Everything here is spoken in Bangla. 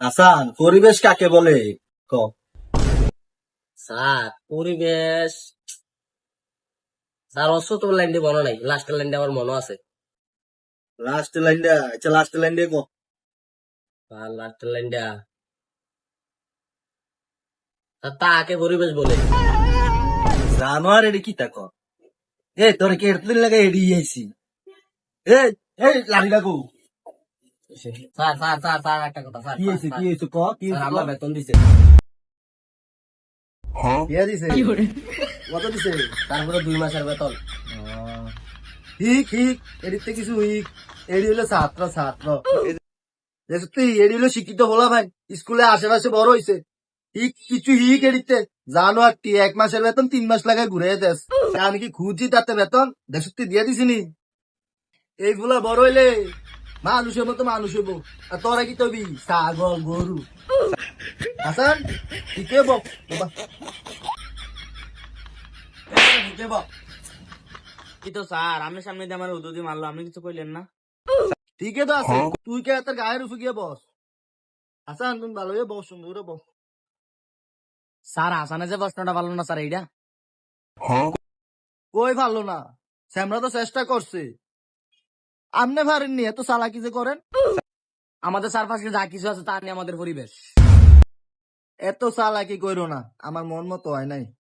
হাসান, পরিবেশ কাকে বলে? ক। স্যার পরিবেশ স্যার অশ্বত লাইন দিয়ে মনে নাই, লাস্টের লাইন দিয়ে আমার মনে আছে। লাস্ট লাইনটা, আচ্ছা লাস্ট লাইন দিয়ে ক। আর লাস্টের লাইন দিয়া তাকে পরিবেশ বলে। জানোয়ার এডি কি তাক? এ তোরে কে এরতদিন লাগে এডি আইছি। এ এই লাড়ি লাগো। স্যার স্যার স্যার স্যার একটা কথা স্যার, কি হইছে, কি হইছে ক, কি স্যার হইছে আমরা ক? বেতন দিছে। কে দিছে? কত দিছে? তারপরে 2 মাসের বেতন। হিক হিক, এডিতে কিছু হিক। এডি হলো ছাত্র ছাত্র। দেখছ তুই, এডি হলো শিক্ষিত বলা ভাই, স্কুলে আশেপাশে বড় হইছে। হিক কিছু হিক এডিতে। জানো আর কি, 1 মাসের বেতন 3 মাস লাগায় ঘুরে দেশ। আমি কি খুঁজি তাতে বেতন? দেখছ তুই দিয়ে দিছিনি। এইগুলা বড় হইলে মানুষের মতো মানুষ হইব। আর তোরা কি তবি ছাগল গরু। হাসান, ঠিকই বক বাবা, ঠিকই বক। কিন্তু স্যার আমি সামনে দিয়ে আমার উদুদি মারলো, আপনি কিছু কইলেন না? ঠিকই তো আছে, তুই কে তোর গায়ের উপর গিয়ে বস। হাসান তুমি ভালো হয়ে বস, সুন্দর বস। স্যার হাসানে যে প্রশ্নটা পারলো না স্যার এইটা। কই ভালো না, স্যামরা তো চেষ্টা করছে। আমনে পারেননি, এত চালাকি যে করেন। আমাদের চারপাশে যা কিছু আছে তা নিয়ে আমাদের পরিবেশ। এত চালাকি কইরো না, আমার মন মতো হয় নাই।